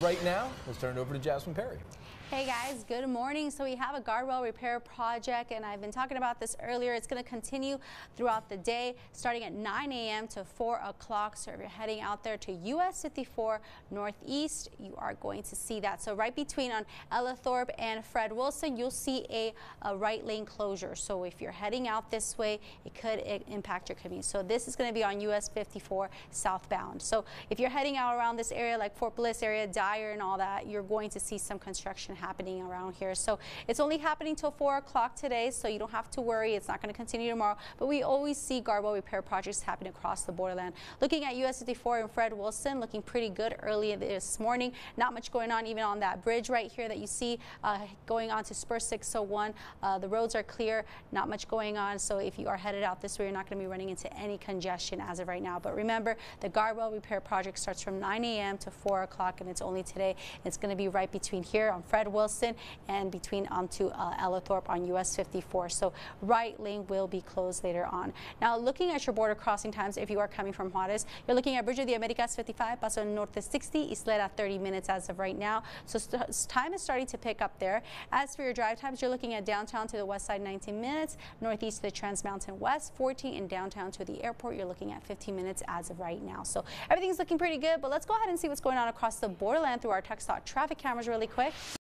right now. Let's turn it over to Jasmine Perry. Hey guys, good morning. So we have a guardrail repair project, and I've been talking about this earlier. It's going to continue throughout the day, starting at 9 a.m. to 4 o'clock. So if you're heading out there to US 54 Northeast, you are going to see that. So right between on Ellerthorpe and Fred Wilson, you'll see a right lane closure. So if you're heading out this way, it could impact your commute. So this is going to be on US 54 southbound. So if you're heading out around this area like Fort Bliss area, Dyer and all that, you're going to see some construction happening around here. So it's only happening till 4 o'clock today, so you don't have to worry. It's not going to continue tomorrow, but we always see guardrail repair projects happening across the borderland. Looking at US 54 and Fred Wilson, looking pretty good early this morning. Not much going on even on that bridge right here that you see going on to Spur 601. The roads are clear, not much going on. So if you are headed out this way, you're not going to be running into any congestion as of right now. But remember, the guardrail repair project starts from 9 a.m. to 4 o'clock, and it's only today. It's going to be right between here on Fred Wilson and between onto Ellerthorpe on US 54. So right lane will be closed later on. Now looking at your border crossing times, if you are coming from Juarez, you're looking at Bridge of the Americas 55, Paso Norte 60, Isleta 30 minutes as of right now. So time is starting to pick up there. As for your drive times, you're looking at downtown to the west side 19 minutes, northeast to the Trans Mountain West 14, and downtown to the airport you're looking at 15 minutes as of right now. So everything's looking pretty good, but let's go ahead and see what's going on across the borderland through our TxDOT traffic cameras really quick.